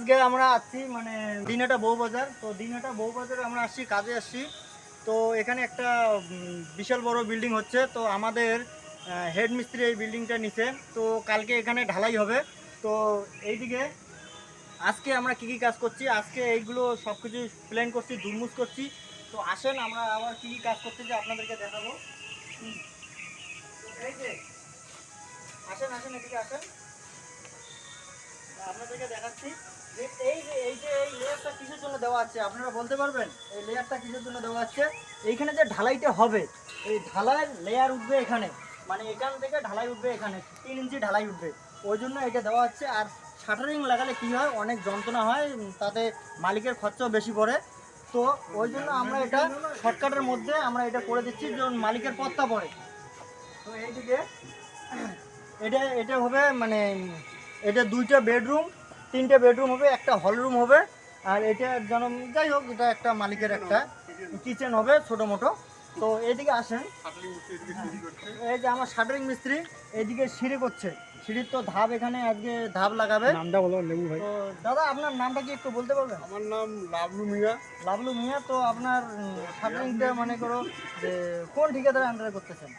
আজকে আমরা আসছি মানে দিনহাটা বউবাজার। তো দিনহাটা বউবাজারে আমরা আসছি, কাজে আসছি। তো এখানে একটা বিশাল বড় বিল্ডিং হচ্ছে। তো আমাদের হেড মিস্ত্রি এই বিল্ডিংটা নিছে। তো কালকে এখানে ঢালাই হবে। তো এইদিকে আজকে আমরা কি কি কাজ করছি, আজকে এইগুলো সব কিছু প্ল্যান করছি, দুরমুজ করছি। তো আসেন আমরা আবার কি কি কাজ করতেছি আপনাদেরকে দেখাবো। এই যে আসেন আসেন এদিকে আসেন, আপনাদেরকে দেখাচ্ছি যে এই লেয়ারটা কিসের জন্য দেওয়া আছে আপনারা বলতে পারবেন? এই লেয়ারটা কিসের জন্য দেওয়া আছে? এইখানে যে ঢালাইটা হবে, এই ঢালাইয়ের লেয়ার উঠবে এখানে, মানে এখান থেকে ঢালাই উঠবে এখানে, 3 ইঞ্চি ঢালাই উঠবে, ওই জন্য এটা দেওয়া হচ্ছে। আর শাটারিং লাগালে কি হয়, অনেক যন্ত্রণা হয়, তাতে মালিকের খরচাও বেশি পড়ে। তো ওই জন্য আমরা এটা শর্টকাটের মধ্যে আমরা এটা করে দিচ্ছি, যেমন মালিকের পত্তা পড়ে। তো এইদিকে এটা এটা হবে মানে এটা 2টা বেডরুম, 3টে বেডরুম হবে, একটা হল রুম হবে। আর এটা যেন যাই হোক, এটা একটা মালিকের একটা কিচেন হবে ছোটো মোটো। তো এইদিকে আসেন, এই যে আমার শাটারিং মিস্ত্রি এইদিকে সিঁড়ি করছে, সিঁড়ির তো ধাপ এখানে আজকে ধাপ লাগাবে। নামটা বলো লেবু ভাই। তো দাদা আপনার নামটা কি একটু বলতে পারবেন? আমার নাম লাবলু মিয়া। লাবলু মিয়া। তো আপনার শাটারিংটা মনে করো যে কোন ঠিকাদারের আন্ডারে করতেছেন?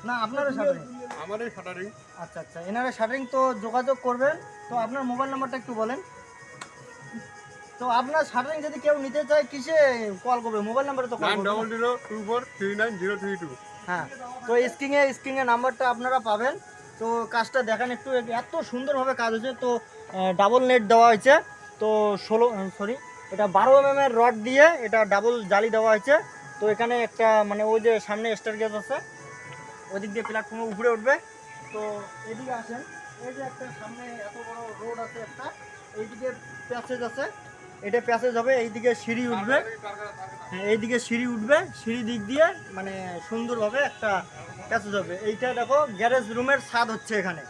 না আপনারও শাটারিং? আমারই শাটারিং। আচ্ছা আচ্ছা, এনারা শাটারিং। তো যোগাযোগ করবেন। তো আপনার মোবাইল নাম্বারটা একটু বলেন। তো আপনার শাটারিং যদি কেউ নিতে চায় কিসে কল করবে? মোবাইল নাম্বারে তো কল করবে। 9002439032। হ্যাঁ, তো স্ক্রিনে নাম্বারটা আপনারা পাবেন। তো কাজটা দেখেন একটু, এত সুন্দরভাবে কাজ হয়েছে। তো ডাবল নেট দেওয়া হয়েছে। তো এটা 12 mm এর রড দিয়ে এটা ডাবল জালি দেওয়া হয়েছে। তো এখানে একটা মানে ওই যে সামনে স্টার গেজ আছে, ওই দিক দিয়ে প্ল্যাটফর্মে উপরে উঠবে। তো এদিকে আসেন, এই যে একটা সামনে এত বড় রোড আছে একটা, এইদিকে প্যাসেজ আছে, এটা প্যাসেজ হবে, এইদিকে সিঁড়ি উঠবে। হ্যাঁ, এইদিকে সিঁড়ি উঠবে, সিঁড়ি দিক দিয়ে মানে সুন্দরভাবে একটা প্যাসেজ হবে। এইটা দেখো গ্যারেজ রুমের ছাদ হচ্ছে এখানে।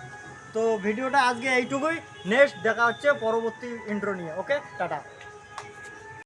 তো ভিডিওটা আজকে এইটুকুই, নেক্সট দেখা হচ্ছে পরবর্তী ইন্ট্রো নিয়ে। ওকে, টাটা।